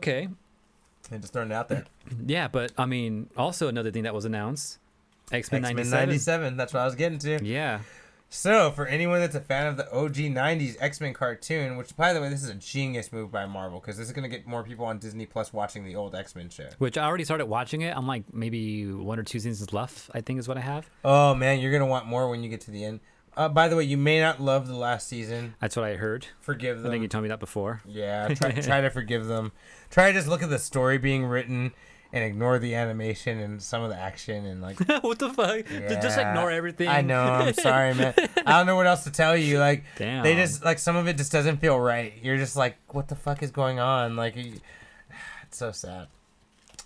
Okay. And just throwing it out there. Yeah, but I mean, also another thing that was announced, X-Men 97. 97. That's what I was getting to. Yeah. So, for anyone that's a fan of the OG 90s X-Men cartoon, which, by the way, this is a genius move by Marvel, because this is going to get more people on Disney Plus watching the old X-Men show. Which I already started watching it. I'm like maybe 1 or 2 seasons left, I think is what I have. Oh, man, you're going to want more when you get to the end. By the way, you may not love the last season. That's what I heard. Forgive them. I think you told me that before. Yeah, try to forgive them. Try to just look at the story being written and ignore the animation and some of the action and like. What the fuck? Yeah, Just ignore everything. I know. I'm sorry, man. I don't know what else to tell you. Like, Damn. they just like some of it just doesn't feel right. You're just like, what the fuck is going on? Like, it's so sad.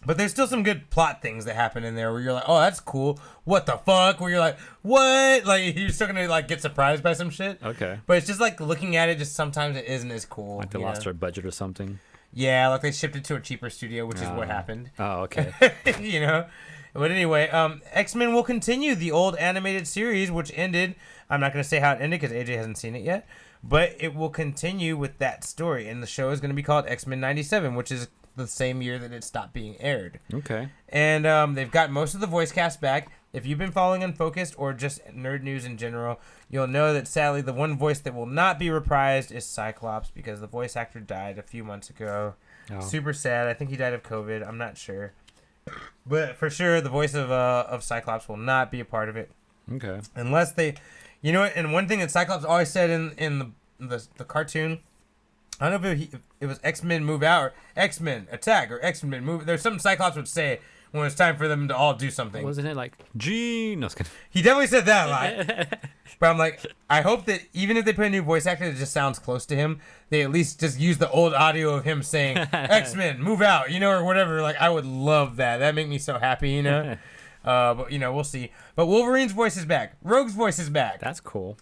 But there's still some good plot things that happen in there where you're like, oh, that's cool. What the fuck? Where you're like, what? Like, you're still gonna like get surprised by some shit. Okay. But it's just like looking at it, just sometimes it isn't as cool. Like they lost their budget or something. Yeah, like they shipped it to a cheaper studio, which is what happened. Oh, okay. You know? But anyway, X-Men will continue the old animated series, which ended. I'm not going to say how it ended because AJ hasn't seen it yet. But it will continue with that story. And the show is going to be called X-Men 97, which is the same year that it stopped being aired. Okay. And they've got most of the voice cast back. If you've been following Unfocused or just nerd news in general, you'll know that sadly the one voice that will not be reprised is Cyclops because the voice actor died a few months ago. Oh. Super sad. I think he died of COVID. I'm not sure. But for sure, the voice of Cyclops will not be a part of it. Okay. Unless they... You know what? And one thing that Cyclops always said in the cartoon... I don't know if it was X-Men move out or X-Men attack or X-Men move. There's something Cyclops would say when it's time for them to all do something. Wasn't it like, Gene? No, I was kidding. He definitely said that a lot. But I'm like, I hope that even if they put a new voice actor that just sounds close to him, they at least just use the old audio of him saying, X-Men, move out, you know, or whatever. Like, I would love that. That'd make me so happy, you know? But, you know, we'll see. But Wolverine's voice is back. Rogue's voice is back. That's cool.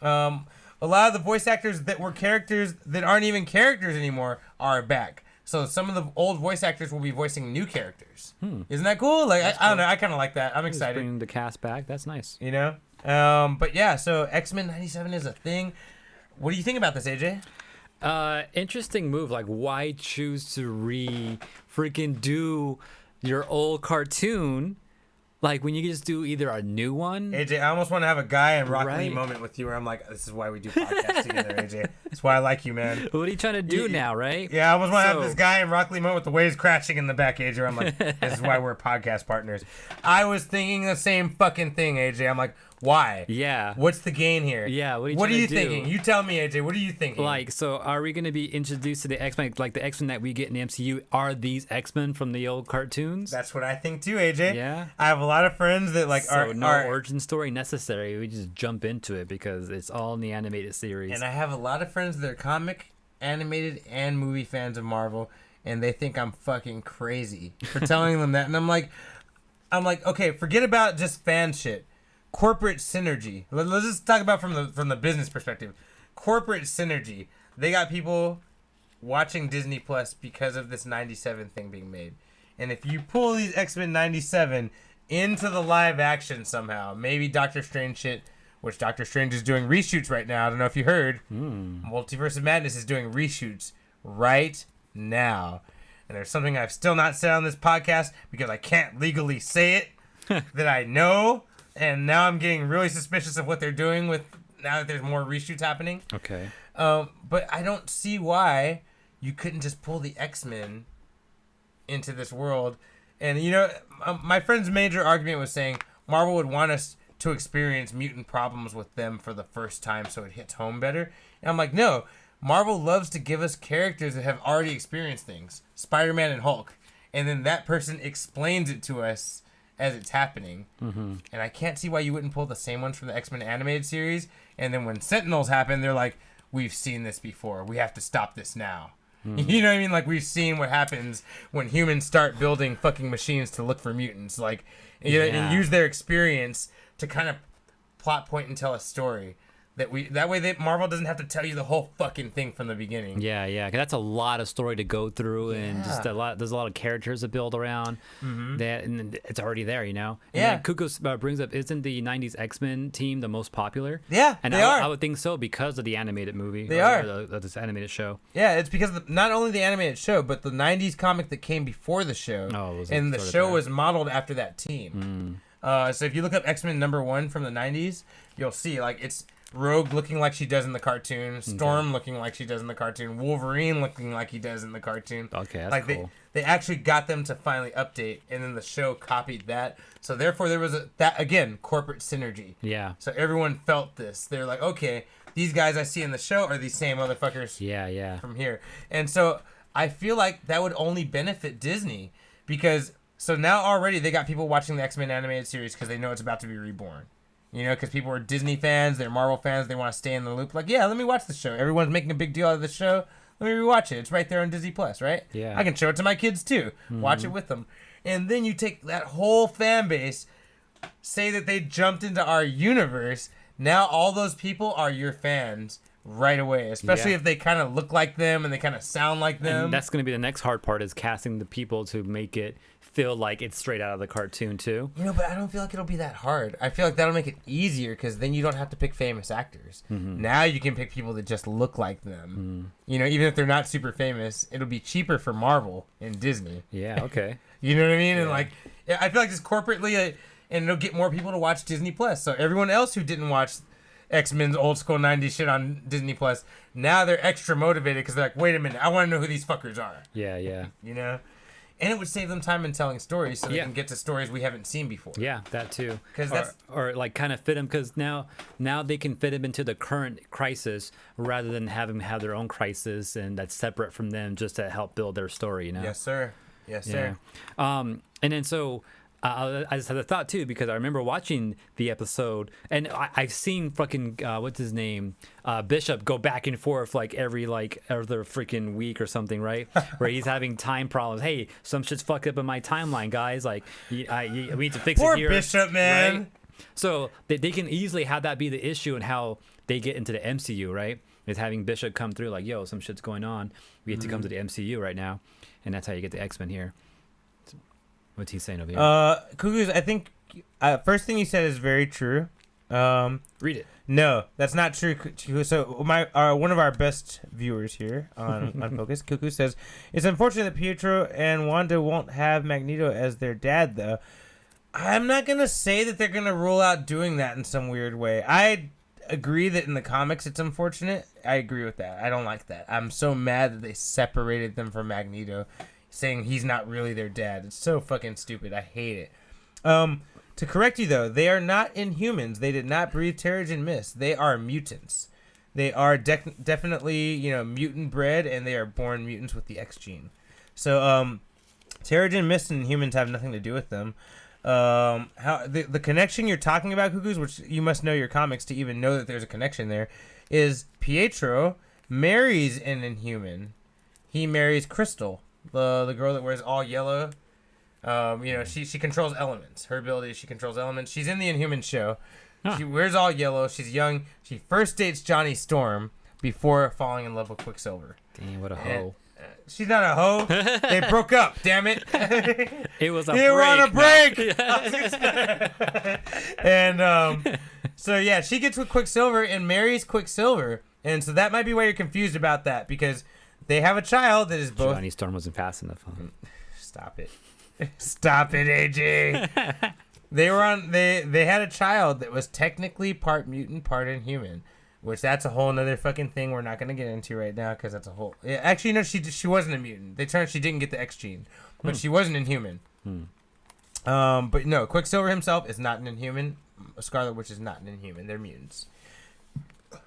A lot of the voice actors that were characters that aren't even characters anymore are back. So some of the old voice actors will be voicing new characters. Isn't that cool? Like, I don't know. I kind of like that. I'm excited. Bringing the cast back. That's nice. You know? But yeah, so X-Men 97 is a thing. What do you think about this, AJ? Interesting move. Like, why choose to freaking do your old cartoon? Like, when you can just do either a new one. AJ, I almost want to have a Guy and Rock Lee Right. moment with you where I'm like, this is why we do podcasts together, AJ. That's why I like you, man. What are you trying to do now, right? Yeah, I almost want to have So- this Guy and Rock Lee moment with the waves crashing in the back, AJ. I'm like, this is why we're podcast partners. I was thinking the same fucking thing, AJ. I'm like, why? Yeah. What's the gain here? Yeah, what are you What are trying you to do? thinking? You tell me, AJ. What are you thinking? Like, so are we going to be introduced to the X-Men? Like, the X-Men that we get in the MCU are these X-Men from the old cartoons? That's what I think too, AJ. Yeah. I have a lot of friends that like So no are origin story necessary. We just jump into it because it's all in the animated series. and I have a lot of friends that are comic, animated, and movie fans of Marvel, and they think I'm fucking crazy for telling them that. And I'm like, okay, forget about just fan shit. Corporate synergy. Let's just talk about from the business perspective. Corporate synergy. They got people watching Disney Plus because of this 97 thing being made. And if you pull these X-Men 97 into the live action somehow, maybe Doctor Strange shit, which Doctor Strange is doing reshoots right now. I don't know if you heard. Multiverse of Madness is doing reshoots right now. And there's something I've still not said on this podcast because I can't legally say it that I know. And now I'm getting really suspicious of what they're doing with now that there's more reshoots happening. Okay. But I don't see why you couldn't just pull the X-Men into this world. And, you know, my friend's major argument was saying Marvel would want us to experience mutant problems with them for the first time so it hits home better. And I'm like, no. Marvel loves to give us characters that have already experienced things. Spider-Man and Hulk. And then that person explains it to us as it's happening. And I can't see why you wouldn't pull the same ones from the X-Men animated series. And then when Sentinels happen, they're like, we've seen this before. We have to stop this now. You know what I mean? Like, we've seen what happens when humans start building fucking machines to look for mutants. Like, you know, and use their experience to kind of plot point and tell a story. That way Marvel doesn't have to tell you the whole fucking thing from the beginning. Yeah, yeah, 'cause that's a lot of story to go through, and just a lot. There's a lot of characters to build around. That, and it's already there, you know. And Yeah. then Cuckoo brings up, isn't the '90s X-Men team the most popular? Yeah, and they are. I would think so because of the animated movie. They are. or this animated show. Yeah, it's because of not only the animated show, but the '90s comic that came before the show. Oh, was and the sort of show that. was modeled after that team. So if you look up X-Men #1 from the '90s, you'll see like it's Rogue looking like she does in the cartoon, Storm looking like she does in the cartoon, Wolverine looking like he does in the cartoon. Okay, that's like cool. they actually got them to finally update, and then the show copied that. So therefore, there was that again corporate synergy. Yeah. So everyone felt this. They're like, okay, these guys I see in the show are these same motherfuckers Yeah, yeah. from here. And so I feel like that would only benefit Disney because so now already they got people watching the X-Men animated series because they know it's about to be reborn. You know, because people are Disney fans, they're Marvel fans, they want to stay in the loop. Like, yeah, let me watch the show. Everyone's making a big deal out of the show. Let me rewatch it. It's right there on Disney Plus, right? Yeah. I can show it to my kids too. Watch it with them. And then you take that whole fan base, say that they jumped into our universe. Now all those people are your fans right away, especially Yeah. if they kind of look like them and they kind of sound like them. And that's going to be the next hard part, is casting the people to make it feel like it's straight out of the cartoon too. You know, but I don't feel like it'll be that hard. I feel like that'll make it easier because then you don't have to pick famous actors. Now you can pick people that just look like them. You know, even if they're not super famous, it'll be cheaper for Marvel and Disney. Yeah, okay. You know what I mean? And Yeah. like, I feel like just corporately, and it'll get more people to watch Disney Plus. So everyone else who didn't watch X-Men's old school '90s shit on Disney Plus, now they're extra motivated because they're like, wait a minute, I want to know who these fuckers are. Yeah, yeah. You know? And it would save them time in telling stories so they Yeah. can get to stories we haven't seen before. Yeah, that too. 'Cause Or- that's- or like kind of fit them, because now they can fit them into the current crisis rather than have them have their own crisis and that's separate from them, just to help build their story. You know. Yes, sir. Yes, Yeah. sir. And then so I just had a thought too, because I remember watching the episode, and I've seen fucking what's his name, Bishop, go back and forth like every like other freaking week or something, right? Where he's having time problems. Hey, some shit's fucked up in my timeline, guys. Like, we need to fix Poor it here. Bishop, man. Right? So they can easily have that be the issue and how they get into the MCU, right? Is having Bishop come through like, yo, some shit's going on. We have to come to the MCU right now, and that's how you get the X-Men here. What's he saying over here? Cuckoo's, I think, first thing you said is very true. Read it. No, that's not true. Cuckoo. So one of our best viewers here on Focus, Cuckoo says, it's unfortunate that Pietro and Wanda won't have Magneto as their dad, though. I'm not going to say that they're going to rule out doing that in some weird way. I agree that in the comics it's unfortunate. I agree with that. I don't like that. I'm so mad that they separated them from Magneto, saying he's not really their dad. It's so fucking stupid. I hate it. To correct you, though, they are not Inhumans. They did not breathe Terrigen Mist. They are mutants. They are definitely, mutant bred, and they are born mutants with the X gene. So, Terrigen Mist and humans have nothing to do with them. How the connection you're talking about, Cuckoos, which you must know your comics to even know that there's a connection there, is Pietro marries an Inhuman. He marries Crystal, the girl that wears all yellow. She controls elements. Her ability is she controls elements. She's in the Inhuman show. Huh. She wears all yellow. She's young. She first dates Johnny Storm before falling in love with Quicksilver. Damn, what a And, hoe. she's not a hoe. They broke up. Damn it. It was a They were on a break. break. And so yeah, she gets with Quicksilver and marries Quicksilver, and so that might be why you're confused about that, because they have a child that is both. Johnny Storm wasn't fast enough. Huh? Stop it. Stop it, AJ. They had a child that was technically part mutant, part Inhuman, which that's a whole nother fucking thing we're not gonna get into right now, because that's a whole. Yeah, actually, no, she wasn't a mutant. She didn't get the X gene, but she was an Inhuman. But no, Quicksilver himself is not an Inhuman. Scarlet Witch is not an Inhuman. They're mutants.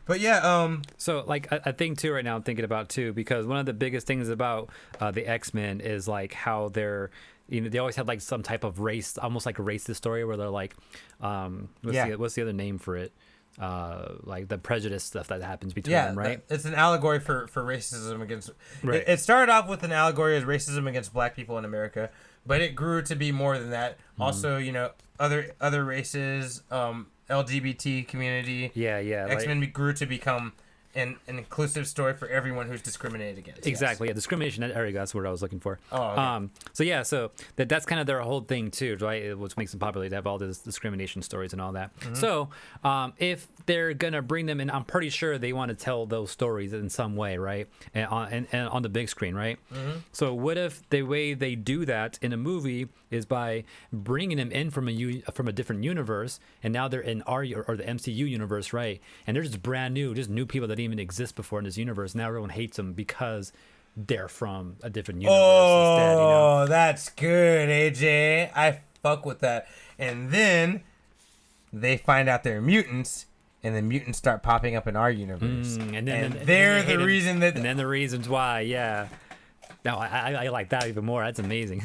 But yeah, So, like, I think too right now, I'm thinking about too, because one of the biggest things about the X-Men is like how they're, they always have like some type of race, almost like a racist story where they're like, what's the other name for it? Like the prejudice stuff that happens between them, right? It's an allegory for racism against. Right. It started off with an allegory as racism against black people in America, but it grew to be more than that. Also, other races, LGBT community. Yeah, yeah. X-Men grew to become an inclusive story for everyone who's discriminated against. Exactly. Yeah, discrimination. There you go. That's what I was looking for. Oh, okay. So yeah, so that's kind of their whole thing too, right? What makes them popular, they have all these discrimination stories and all that. So if they're gonna bring them in, I'm pretty sure they want to tell those stories in some way, right? And on the big screen, right? So what if the way they do that in a movie is by bringing them in from a different universe, and now they're in our or the MCU universe, right? And they're just brand new, just new people that didn't even exist before in this universe. Now everyone hates them because they're from a different universe instead. You know? That's good, AJ. I fuck with that. And then they find out they're mutants, and the mutants start popping up in our universe. And they're the reason that. And then the reasons why, yeah. No, I like that even more. That's amazing.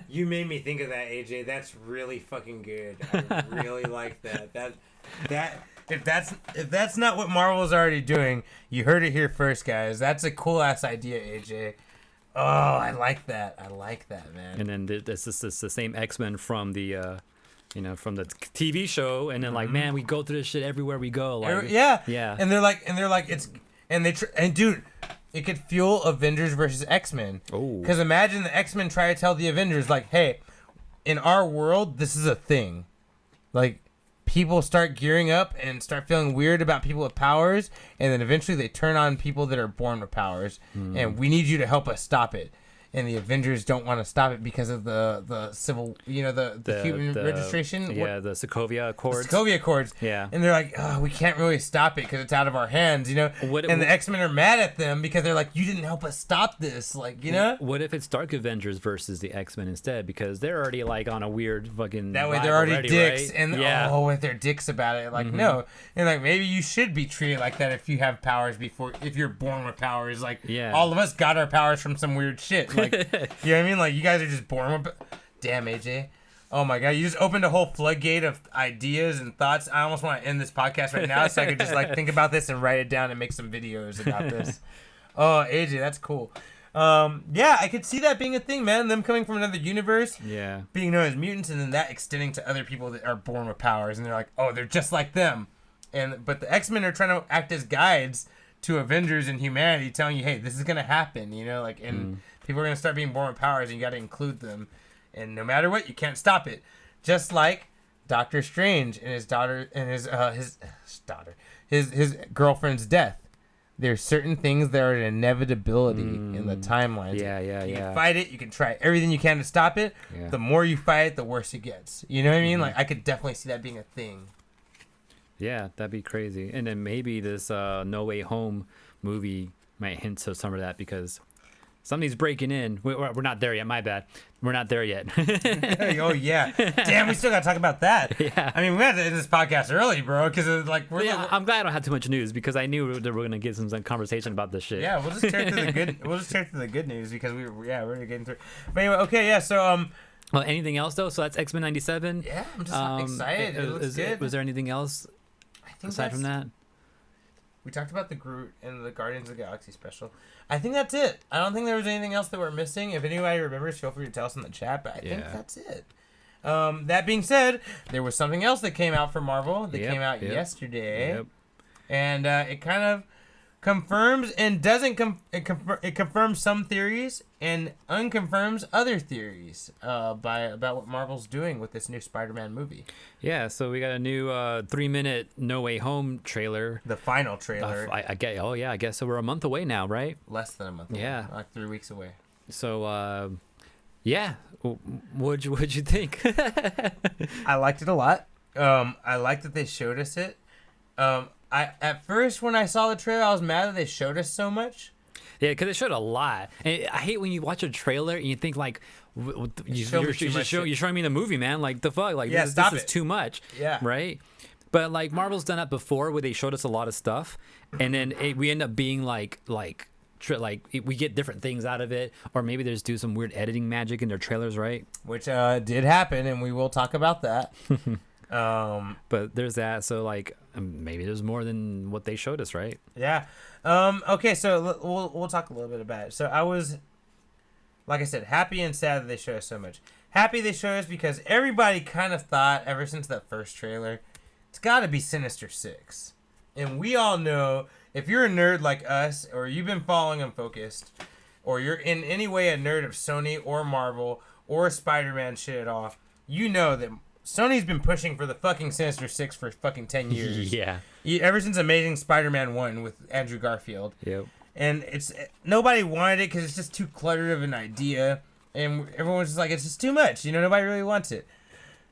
You made me think of that, AJ. That's really fucking good. I really like that. That if that's not what Marvel's already doing, you heard it here first, guys. That's a cool ass idea, AJ. Oh, I like that. I like that, man. And then this is the same X-Men from the from the TV show, and then like, man, we go through this shit everywhere we go. Like, yeah. And they're like it's and dude, it could fuel Avengers versus X-Men. Oh. Because imagine the X-Men try to tell the Avengers, like, hey, in our world, this is a thing. Like, people start gearing up and start feeling weird about people with powers, and then eventually they turn on people that are born with powers, and we need you to help us stop it. And the Avengers don't want to stop it because of the civil, the human registration. Yeah, the Sokovia Accords. The Sokovia Accords. Yeah. And they're like, oh, we can't really stop it because it's out of our hands, And the X-Men are mad at them because they're like, you didn't help us stop this, What if it's Dark Avengers versus the X-Men instead? Because they're already like on a weird fucking. That way they're already dicks, right? and with their dicks about it, like no, and like maybe you should be treated like that if you have powers if you're born with powers, like all of us got our powers from some weird shit, like. You know what I mean? Like, you guys are just born with... Damn, AJ. Oh, my God. You just opened a whole floodgate of ideas and thoughts. I almost want to end this podcast right now so I could just, think about this and write it down and make some videos about this. Oh, AJ, that's cool. Yeah, I could see that being a thing, man. Them coming from another universe. Yeah. Being known as mutants, and then that extending to other people that are born with powers. And they're like, oh, they're just like them. But the X-Men are trying to act as guides to Avengers and humanity, telling you, hey, this is going to happen, people are going to start being born with powers, and you got to include them. And no matter what, you can't stop it. Just like Doctor Strange and his daughter and his girlfriend's death. There's certain things that are an inevitability in the timeline. You can fight it. You can try everything you can to stop it. Yeah. The more you fight it, the worse it gets. You know what I mean? Like, I could definitely see that being a thing. Yeah, that'd be crazy. And then maybe this No Way Home movie might hint to some of that, because somebody's breaking in. We're not there yet. My bad. We're not there yet. Oh, yeah. Damn, we still got to talk about that. Yeah. I mean, we had to end this podcast early, bro, because I'm glad I don't have too much news, because I knew that we're going to get some conversation about this shit. Yeah, we'll just tear through the good. We'll just tear through the good news, because we're getting through. But anyway, okay, yeah. So Well, anything else though? So that's X-Men '97. Yeah, I'm just excited. It looks good. Was there anything else aside from that? We talked about the Groot and the Guardians of the Galaxy special. I think that's it. I don't think there was anything else that we're missing. If anybody remembers, feel free to tell us in the chat. But I think that's it. That being said, there was something else that came out for Marvel that came out yesterday, and it kind of confirms and doesn't it confirms some theories and unconfirms other theories about what Marvel's doing with this new Spider-Man movie. Yeah, so we got a new 3-minute No Way Home trailer. The final trailer. I guess so. We're a month away now, right? Less than a month away. Yeah. Like 3 weeks away. So, what'd you think? I liked it a lot. I liked that they showed us it. At first, when I saw the trailer, I was mad that they showed us so much. Yeah, because it showed a lot. And I hate when you watch a trailer and you think, like, you're showing me the movie, man. Like, the fuck? Like, this is too much. Yeah. Right? But, like, Marvel's done that before, where they showed us a lot of stuff. And then we end up being, like we get different things out of it. Or maybe there's do some weird editing magic in their trailers, right? Which did happen, and we will talk about that. But there's that. So, like, maybe there's more than what they showed us, right? Yeah. Okay, so we'll talk a little bit about it. So I was, like I said, happy and sad that they showed us so much. Happy they showed us because everybody kind of thought, ever since that first trailer, it's got to be Sinister Six. And we all know, if you're a nerd like us, or you've been following Unfocused, or you're in any way a nerd of Sony or Marvel or Spider-Man shit at all, you know that Sony's been pushing for the fucking Sinister Six for fucking 10 years. Yeah. Ever since Amazing Spider-Man 1 with Andrew Garfield. Yep. And nobody wanted it because it's just too cluttered of an idea. And everyone's just like, it's just too much. Nobody really wants it.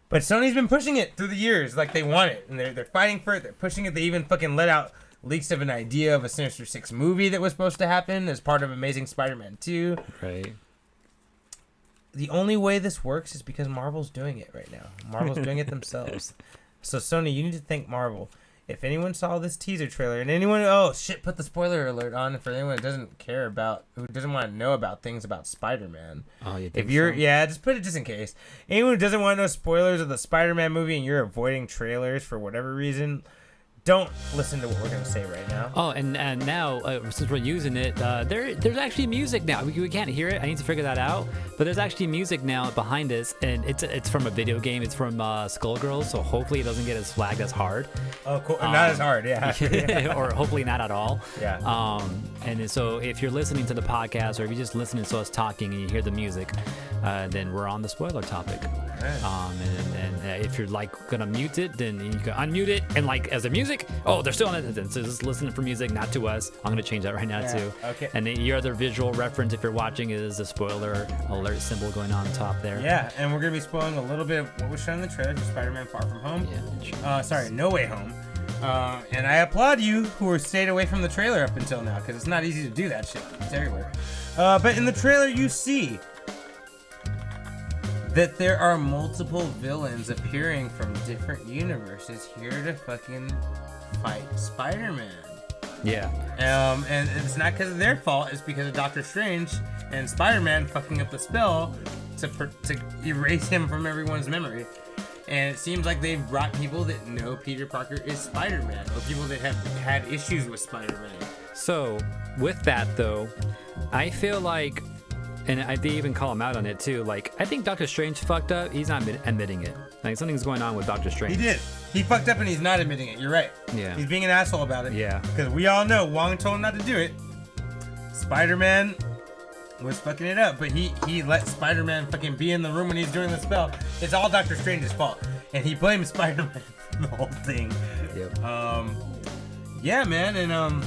But Sony's been pushing it through the years. Like, they want it. And they're fighting for it. They're pushing it. They even fucking let out leaks of an idea of a Sinister Six movie that was supposed to happen as part of Amazing Spider-Man 2. Right. The only way this works is because Marvel's doing it right now. Marvel's doing it themselves. So, Sony, you need to thank Marvel. If anyone saw this teaser trailer, and anyone, put the spoiler alert on for anyone that doesn't care about, who doesn't want to know about things about Spider-Man. Oh, you think if you're, so? yeah, just put it just in case. Anyone who doesn't want to know spoilers of the Spider-Man movie and you're avoiding trailers for whatever reason, don't listen to what we're going to say right now. Oh, and now, since we're using it, there's actually music now. We can't hear it. I need to figure that out. But there's actually music now behind us, and it's from a video game. It's from Skullgirls, so hopefully it doesn't get as flagged as hard. Oh, cool. Not as hard, yeah. Or hopefully not at all. Yeah. And so if you're listening to the podcast, or if you're just listening to us talking and you hear the music, then we're on the spoiler topic. Right. And if you're like gonna mute it, then you can unmute it, and like as a music, they're still on it. Then so just listen for music, not to us. I'm gonna change that right now too. Okay. And then your other visual reference, if you're watching, is the spoiler alert symbol going on top there. Yeah, and we're gonna be spoiling a little bit of what was shown in the trailer for Spider-Man: Far From Home. Yeah. No Way Home. And I applaud you who stayed away from the trailer up until now, because it's not easy to do that shit. It's everywhere. But in the trailer, you see that there are multiple villains appearing from different universes here to fucking fight Spider-Man. Yeah. And it's not because of their fault. It's because of Doctor Strange and Spider-Man fucking up the spell to erase him from everyone's memory. And it seems like they've brought people that know Peter Parker is Spider-Man, or people that have had issues with Spider-Man. So with that though, I feel like, and they even call him out on it too, like, I think Doctor Strange fucked up. He's not admitting it. Like, something's going on with Doctor Strange. He did. He fucked up and he's not admitting it. You're right. Yeah. He's being an asshole about it. Yeah. Because we all know Wong told him not to do it. Spider-Man was fucking it up, but he let Spider-Man fucking be in the room when he's doing the spell. It's all Doctor Strange's fault. And he blames Spider-Man for the whole thing. Yep. Yeah, man, and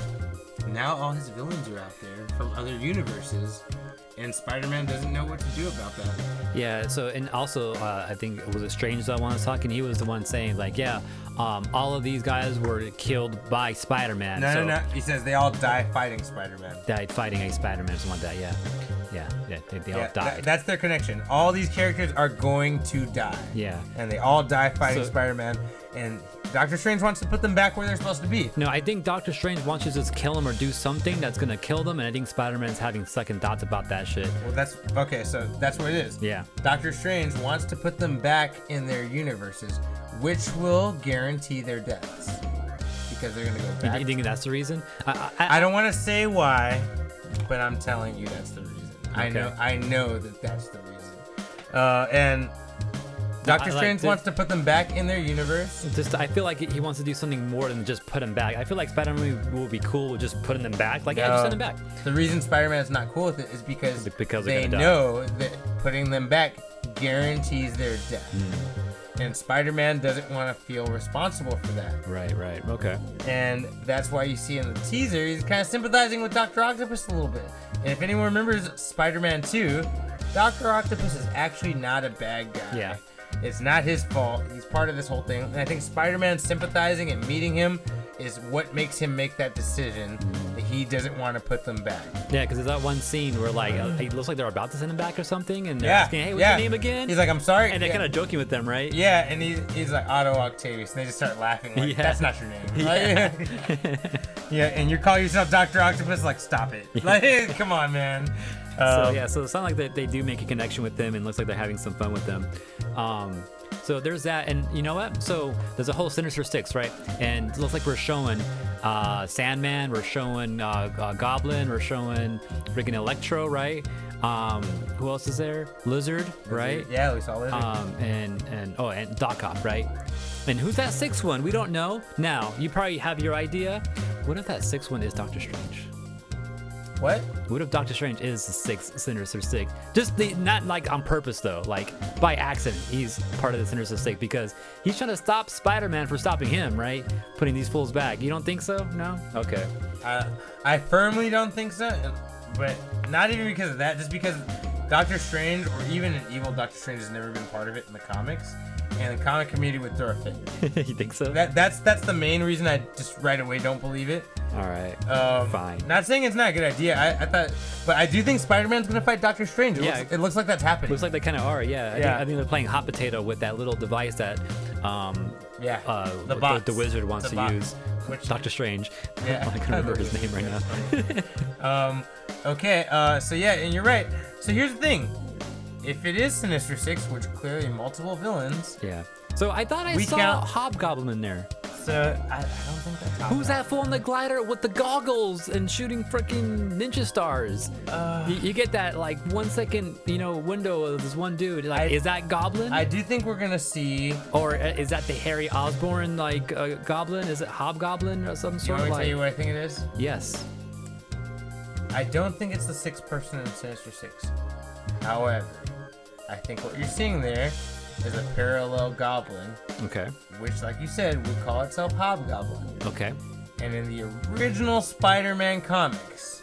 now all his villains are out there from other universes. And Spider-Man doesn't know what to do about that. Yeah, so, and also, I think, was it Strange that one was talking? He was the one saying, like, yeah, all of these guys were killed by Spider-Man. No. He says they all die fighting Spider-Man. Died fighting a Spider-Man, something like that, yeah. Yeah, they all died. That's their connection. All these characters are going to die. Yeah. And they all die fighting So- Spider-Man. And Doctor Strange wants to put them back where they're supposed to be. No, I think Doctor Strange wants to just kill him or do something that's gonna kill them, and I think Spider-Man's having second thoughts about that shit. Well, that's okay. So that's what it is. Yeah. Doctor Strange wants to put them back in their universes, which will guarantee their deaths because they're gonna go back. You think that's the reason? I don't want to say why, but I'm telling you that's the reason. Okay. I know that that's the reason. And Doctor Strange wants to put them back in their universe. I feel like he wants to do something more than just put them back. I feel like Spider-Man will be cool with just putting them back. Like, yeah, just send them back. The reason Spider-Man is not cool with it is because they're they gonna die. know that putting them back guarantees their death. And Spider-Man doesn't want to feel responsible for that. Right. Okay. And that's why you see in the teaser, he's kind of sympathizing with Dr. Octopus a little bit. And if anyone remembers Spider-Man 2, Dr. Octopus is actually not a bad guy. Yeah. It's not his fault. He's part of this whole thing. And I think Spider-Man sympathizing and meeting him is what makes him make that decision that he doesn't want to put them back. Yeah, because there's that one scene where, like, it looks like they're about to send him back or something, and they're asking, hey, what's your name again? He's like, I'm sorry. And they're kind of joking with them, right? Yeah, and he's like, Otto Octavius. And they just start laughing. Like, that's not your name. Yeah, and you call yourself Dr. Octopus? Like, stop it. Like, come on, man. So it sounds like they do make a connection with them, and looks like they're having some fun with them. So there's that, and you know what? So there's a whole Sinister Six, right? And it looks like we're showing Sandman, we're showing Goblin, we're showing freaking Electro, right? Who else is there? Lizard, right? Yeah, we saw Lizard. And Doc Ock, right? And who's that sixth one? We don't know. Now, you probably have your idea. What if that sixth one is Doctor Strange? What? What if Doctor Strange is the sixth Sinister Six? Not like on purpose though, like by accident. He's part of the Sinister Six because he's trying to stop Spider-Man from stopping him, right? Putting these fools back. You don't think so? No? Okay. I firmly don't think so, but not even because of that. Just because Doctor Strange, or even an evil Doctor Strange, has never been part of it in the comics, and the comic community would throw a fit. You think so? That's the main reason I just right away don't believe it. All right. Fine. Not saying it's not a good idea. I thought, but I do think Spider-Man's gonna fight Doctor Strange. It looks like that's happening. Looks like they kind of are. Yeah. I think they're playing hot potato with that little device that the wizard wants to use. Which Doctor Strange. Yeah. I can remember his name right now. Okay. So yeah, and you're right. So here's the thing. If it is Sinister Six, which clearly multiple villains. Yeah. So I thought I saw Hobgoblin in there. So I don't think that's Hobgoblin. Who's that fool on the glider with the goggles and shooting freaking ninja stars? You get that like 1 second, window of this one dude. Like, is that Goblin? I do think we're gonna see. Or is that the Harry Osborn Goblin? Is it Hobgoblin or some sort You want me of to tell you what I think it is? Yes. I don't think it's the sixth person in Sinister Six. However, I think what you're seeing there is a parallel goblin. Okay. Which, like you said, would call itself Hobgoblin. Okay. And in the original Spider-Man comics,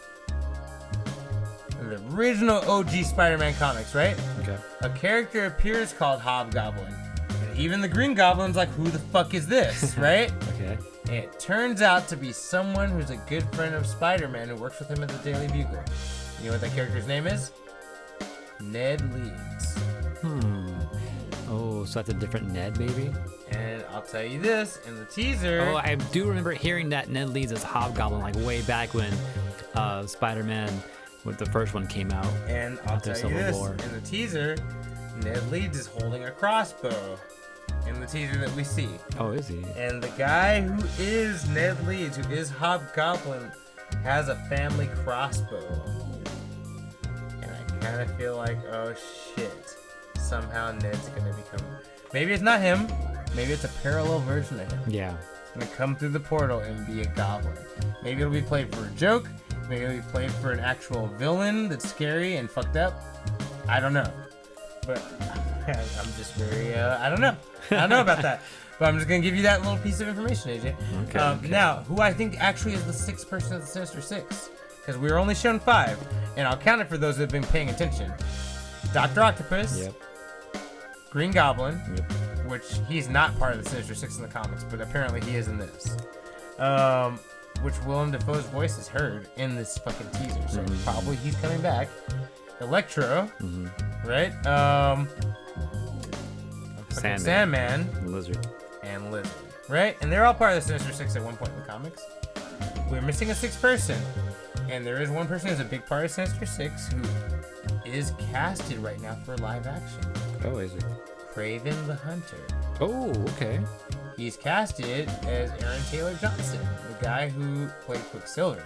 the original OG Spider-Man comics, right? Okay. A character appears called Hobgoblin. And even the Green Goblin's like, who the fuck is this, right? Okay. And it turns out to be someone who's a good friend of Spider-Man who works with him at the Daily Bugle. You know what that character's name is? Ned Leeds. Oh, so that's a different Ned, maybe? And I'll tell you this, in the teaser... Oh, I do remember hearing that Ned Leeds as Hobgoblin, like way back when Spider-Man, when the first one came out. And I'll tell you this, in the teaser, Ned Leeds is holding a crossbow in the teaser that we see. Oh, is he? And the guy who is Ned Leeds, who is Hobgoblin, has a family crossbow. And I kind of feel like, oh shit, somehow Ned's gonna become... Maybe it's not him. Maybe it's a parallel version of him. Yeah. He's gonna come through the portal and be a goblin. Maybe it'll be played for a joke. Maybe it'll be played for an actual villain that's scary and fucked up. I don't know. But I'm just very, I don't know. I don't know about that. But I'm just gonna give you that little piece of information, AJ. Okay. Now, who I think actually is the sixth person of the Sinister Six, because we were only shown 5, and I'll count it for those that have been paying attention. Dr. Octopus. Yep. Green Goblin. Yep. Which he's not part of the Sinister Six in the comics, but apparently he is in this. Which Willem Dafoe's voice is heard in this fucking teaser, so probably he's coming back. Electro, right? Sandman, Lizard, and Lizard, right? And they're all part of the Sinister Six at one point in the comics. We're missing a sixth person, and there is one person who's a big part of Sinister Six who is casted right now for live action. Oh, is it? Kraven the Hunter. Oh, okay. He's casted as Aaron Taylor Johnson, the guy who played Quicksilver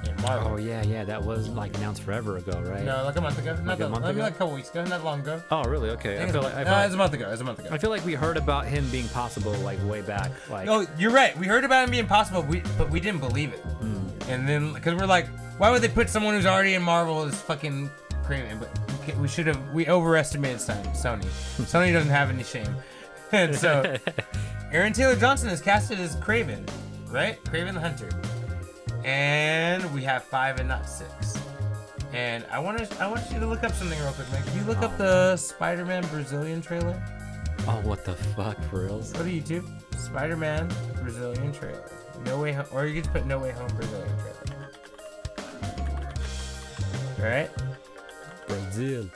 in Marvel. Oh, yeah. That was like announced forever ago, right? No, like a month ago. Like a month ago? Like a couple weeks ago, not long ago. Oh, really? Okay. It was a month ago. I feel like we heard about him being possible like way back. Like. Oh, you're right. We heard about him being possible, but we didn't believe it. And then, because we're like, why would they put someone who's already in Marvel as fucking Kraven? But we overestimated Sony. Sony doesn't have any shame. And so, Aaron Taylor Johnson is casted as Kraven, right? Kraven the Hunter. And we have 5 and not 6. And I want you to look up something real quick, man. Can you look up the Spider-Man Brazilian trailer? Oh, what the fuck, for reals? Go to YouTube. Spider-Man Brazilian trailer. No Way Home, or you can just put No Way Home Brazilian trailer. All right. Brazil.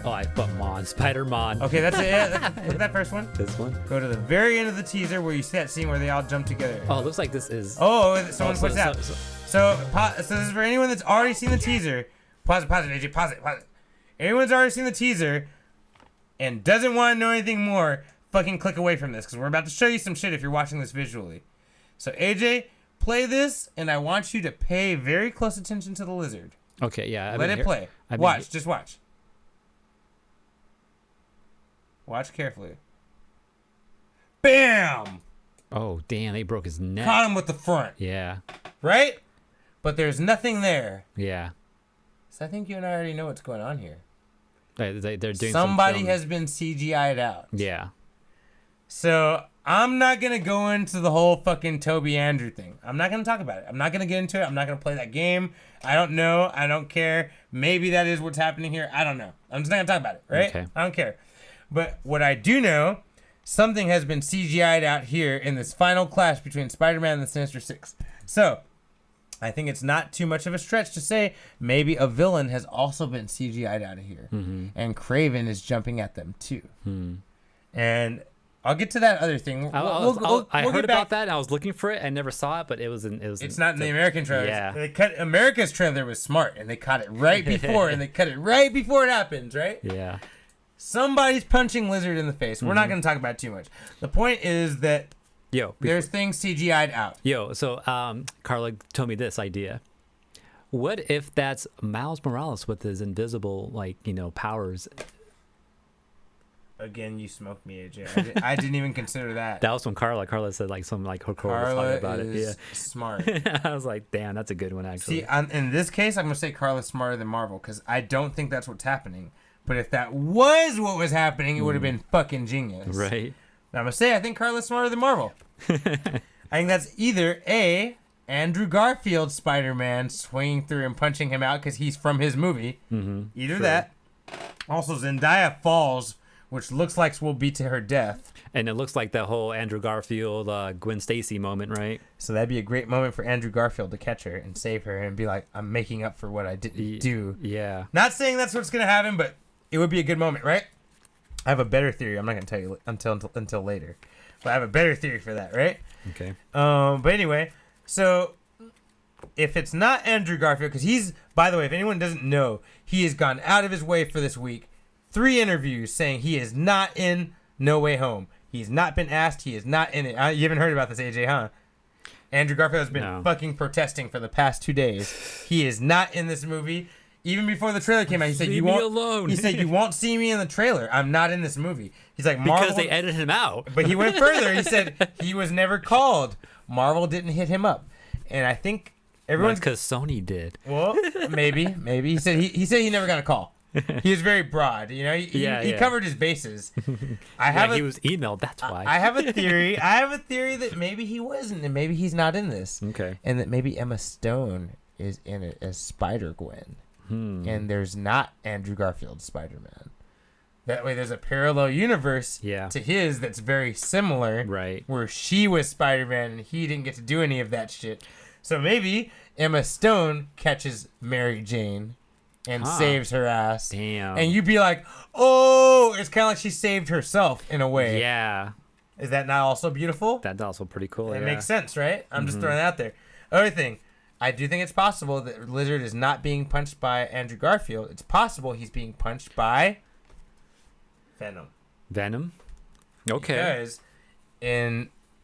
Oh, I put Mon. Spider-Man. Okay, that's it. Yeah, look at that first one. This one? Go to the very end of the teaser where you see that scene where they all jump together. Oh, it looks like this is... Oh, someone puts out. So So this is for anyone that's already seen the teaser. Pause it, AJ. Pause it. Anyone's already seen the teaser and doesn't want to know anything more, fucking click away from this, because we're about to show you some shit if you're watching this visually. So, AJ, play this, and I want you to pay very close attention to the lizard. Okay, yeah. Let it play. Watch. Just watch. Watch carefully. Bam! Oh, damn, they broke his neck. Caught him with the front. Yeah. Right? But there's nothing there. Yeah. So I think you and I already know what's going on here. They're doing Somebody has been CGI'd out. Yeah. So I'm not going to go into the whole fucking Toby Andrew thing. I'm not going to talk about it. I'm not going to get into it. I'm not going to play that game. I don't know. I don't care. Maybe that is what's happening here. I don't know. I'm just not going to talk about it, right? Okay. I don't care. But what I do know, something has been CGI'd out here in this final clash between Spider-Man and the Sinister Six. So I think it's not too much of a stretch to say maybe a villain has also been CGI'd out of here. Mm-hmm. And Kraven is jumping at them too. Hmm. And I'll get to that other thing. I We'll heard get back. about that. And I was looking for it. I never saw it, but it was. It's not in the American trailer. Yeah. They cut America's trailer was smart, and they cut it right before, and they cut it right before it happens, right? Yeah. Somebody's punching Lizard in the face. We're not going to talk about it too much. The point is that there's things CGI'd out. So Carla told me this idea. What if that's Miles Morales with his invisible, powers? Again, you smoked me, AJ. I didn't even consider that. That was from Carla. Carla said some her Carla about it. Yeah, smart. I was like, damn, that's a good one actually. See, in this case, I'm gonna say Carla's smarter than Marvel because I don't think that's what's happening. But if that was what was happening, it would have been fucking genius. Right. Now, I'm gonna say I think Carla's smarter than Marvel. I think that's either A, Andrew Garfield Spider-Man swinging through and punching him out because he's from his movie. Mm-hmm. Either that. Also, Zendaya falls, which looks like will be to her death. And it looks like that whole Andrew Garfield, Gwen Stacy moment, right? So that'd be a great moment for Andrew Garfield to catch her and save her and be like, I'm making up for what I didn't do. Yeah. Not saying that's what's going to happen, but it would be a good moment, right? I have a better theory. I'm not going to tell you until later. But I have a better theory for that, right? Okay. But anyway, so if it's not Andrew Garfield, because he's, by the way, if anyone doesn't know, he has gone out of his way for this week. 3 interviews saying he is not in No Way Home. He's not been asked. He is not in it. You haven't heard about this, AJ, huh? Andrew Garfield has been fucking protesting for the past 2 days. He is not in this movie. Even before the trailer came out, he said, Leave me alone. He said, you won't see me in the trailer. I'm not in this movie. He's like, Marvel, because they edited him out. But he went further. He said he was never called. Marvel didn't hit him up. And I think everyone's... because Sony did. Well, maybe. He said he never got a call. He was very broad. You know, he covered his bases. He was emailed. That's why. I have a theory. That maybe he wasn't, and maybe he's not in this. Okay. And that maybe Emma Stone is in it as Spider-Gwen. And there's not Andrew Garfield Spider-Man. That way there's a parallel universe to his that's very similar. Right. Where she was Spider-Man and he didn't get to do any of that shit. So maybe Emma Stone catches Mary Jane and saves her ass. Damn. And you'd be like, oh, it's kind of like she saved herself in a way. Yeah. Is that not also beautiful? That's also pretty cool. It makes sense, right? I'm just throwing it out there. Other thing, I do think it's possible that Lizard is not being punched by Andrew Garfield. It's possible he's being punched by Venom. Okay. Because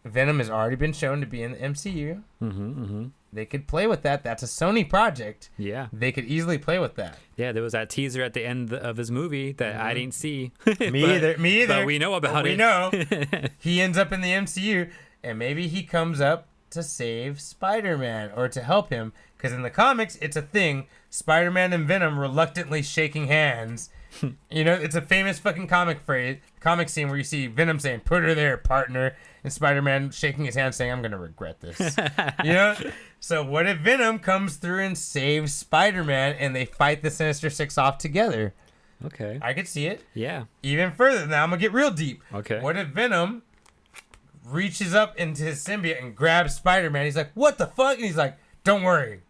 Venom has already been shown to be in the MCU. They could play with that. That's a Sony project. Yeah. They could easily play with that. Yeah, there was that teaser at the end of his movie that I didn't see. Me either. But we know about it. We know. He ends up in the MCU, and maybe he comes up to save Spider-Man or to help him. Because in the comics, it's a thing. Spider-Man and Venom reluctantly shaking hands. You know, it's a famous fucking comic scene where you see Venom saying, put her there, partner. And Spider-Man shaking his hand saying, I'm going to regret this. You know? So what if Venom comes through and saves Spider-Man and they fight the Sinister Six off together? Okay. I could see it. Yeah. Even further. Now I'm going to get real deep. Okay. What if Venom reaches up into his symbiote and grabs Spider-Man? He's like, what the fuck? And he's like, don't worry.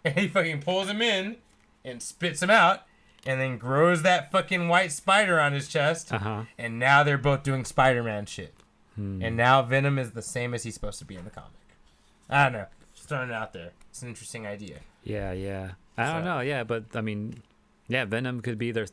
And he fucking pulls him in and spits him out. And then grows that fucking white spider on his chest. And now they're both doing Spider-Man shit. And now Venom is the same as he's supposed to be in the comic. I don't know. Just throwing it out there. It's an interesting idea. Yeah. I don't know. Yeah, but I mean, Venom could be the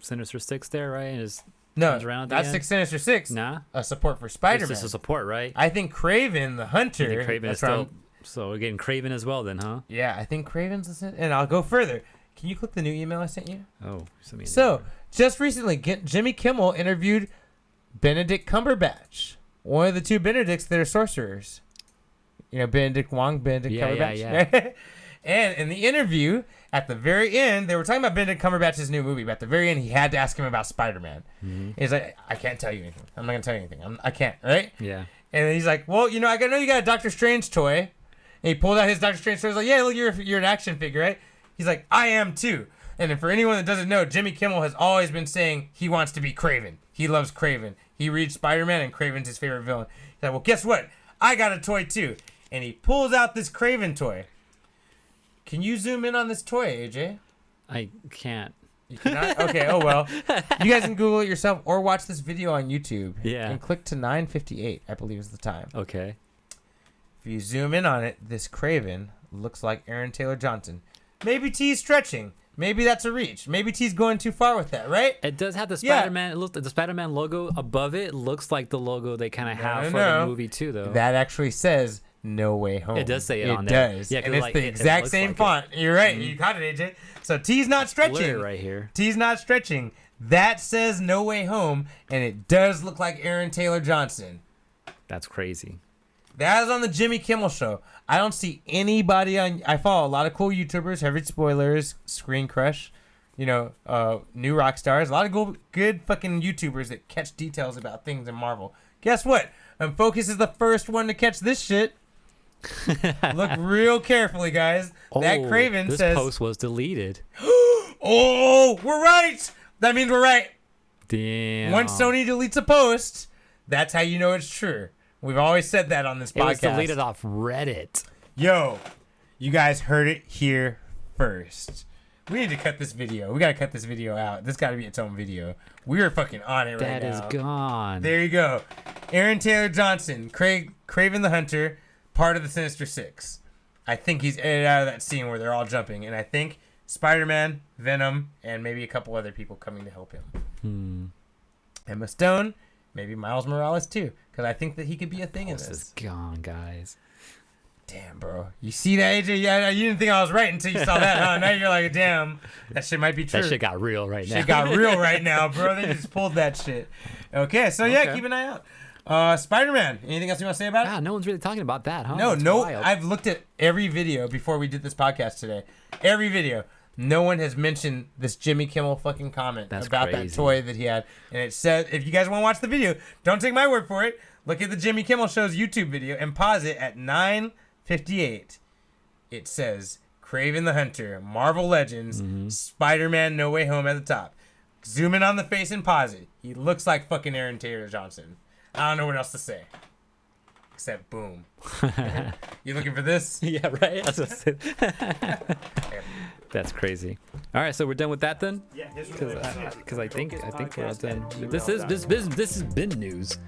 Sinister Six there, right? And just comes around at the not end. Sinister Six. Nah. A support for Spider-Man. It's just a support, right? I think Kraven the Hunter. You think Kraven is still So we're getting Craven as well then, huh? Yeah, I think Craven's listening. And I'll go further. Can you click the new email I sent you? Oh, So, just recently, Jimmy Kimmel interviewed Benedict Cumberbatch, one of the two Benedicts that are sorcerers. You know, Benedict Wong, Benedict Cumberbatch. Yeah. And in the interview, at the very end, they were talking about Benedict Cumberbatch's new movie, but at the very end, he had to ask him about Spider-Man. Mm-hmm. He's like, I can't tell you anything. I'm not going to tell you anything. I can't, right? Yeah. And then he's like, well, you know, I know you got a Doctor Strange toy. And he pulled out his Doctor Strange toy. He's like, yeah, look, you're an action figure, right? He's like, I am too. And then for anyone that doesn't know, Jimmy Kimmel has always been saying he wants to be Craven. He loves Craven. He reads Spider-Man and Craven's his favorite villain. He's like, well, guess what? I got a toy too. And he pulls out this Craven toy. Can you zoom in on this toy, AJ? I can't. You cannot? Okay, oh well. You guys can Google it yourself or watch this video on YouTube. Yeah. And click to 9:58, I believe is the time. Okay. If you zoom in on it, this Craven looks like Aaron Taylor Johnson. Maybe T's stretching. Maybe that's a reach. Maybe T's going too far with that, right? It does have the Yeah. Spider-Man. It looks, the Spider-Man logo above it looks like the logo they kind of have for the movie too, though. That actually says No Way Home. It does say it on there. It does. Yeah, 'cause and it's like, the it exact looks same like font. You're right. You caught it, AJ. So T's not stretching. Blur right here. T's not stretching. That says No Way Home, and it does look like Aaron Taylor Johnson. That's crazy. That is on the Jimmy Kimmel Show. I don't see anybody on. I follow a lot of cool YouTubers, Heavy Spoilers, Screen Crush, you know, New Rock Stars. A lot of good fucking YouTubers that catch details about things in Marvel. Guess what? Focus is the first one to catch this shit. Look real carefully, guys. That Craven this says. This post was deleted. Oh, we're right. That means we're right. Damn. Once Sony deletes a post, that's how you know it's true. We've always said that on this It was podcast. deleted off Reddit. Yo, you guys heard it here first. We need to cut this video. We got to cut this video out. This got to be its own video. We are fucking on it right That now. is gone. There you go. Aaron Taylor Johnson, Craven the Hunter, part of the Sinister Six. I think he's edited out of that scene where they're all jumping. And I think Spider-Man, Venom, and maybe a couple other people coming to help him. Emma Stone, maybe Miles Morales too. Because I think that he could be a thing in This this. is gone, guys. Damn, bro. You see that, AJ? Yeah, you didn't think I was right until you saw that, huh? Now you're like, damn, that shit might be true. That shit got real right now. Shit got real right now, bro. They just pulled that shit. Okay, so yeah, keep an eye out. Spider-Man. Anything else you want to say about it? Ah, no one's really talking about that, huh? No, That's no. wild. I've looked at every video before we did this podcast today. Every video. No one has mentioned this Jimmy Kimmel fucking comment That's about crazy. that toy that he had. And it said, if you guys want to watch the video, don't take my word for it. Look at the Jimmy Kimmel Show's YouTube video and pause it at 9:58. It says, Craven the Hunter, Marvel Legends, Spider-Man No Way Home at the top. Zoom in on the face and pause it. He looks like fucking Aaron Taylor Johnson. I don't know what else to say. Except boom. You looking for this? Yeah, right. That's crazy. All right, so we're done with that then. Yeah, Because I think we're all done. This has been news.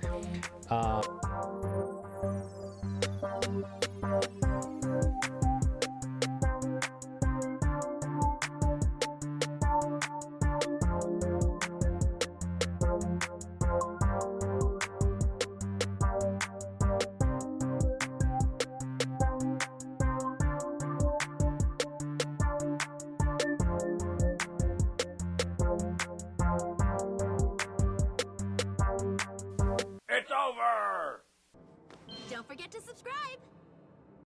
It's over! Don't forget to subscribe.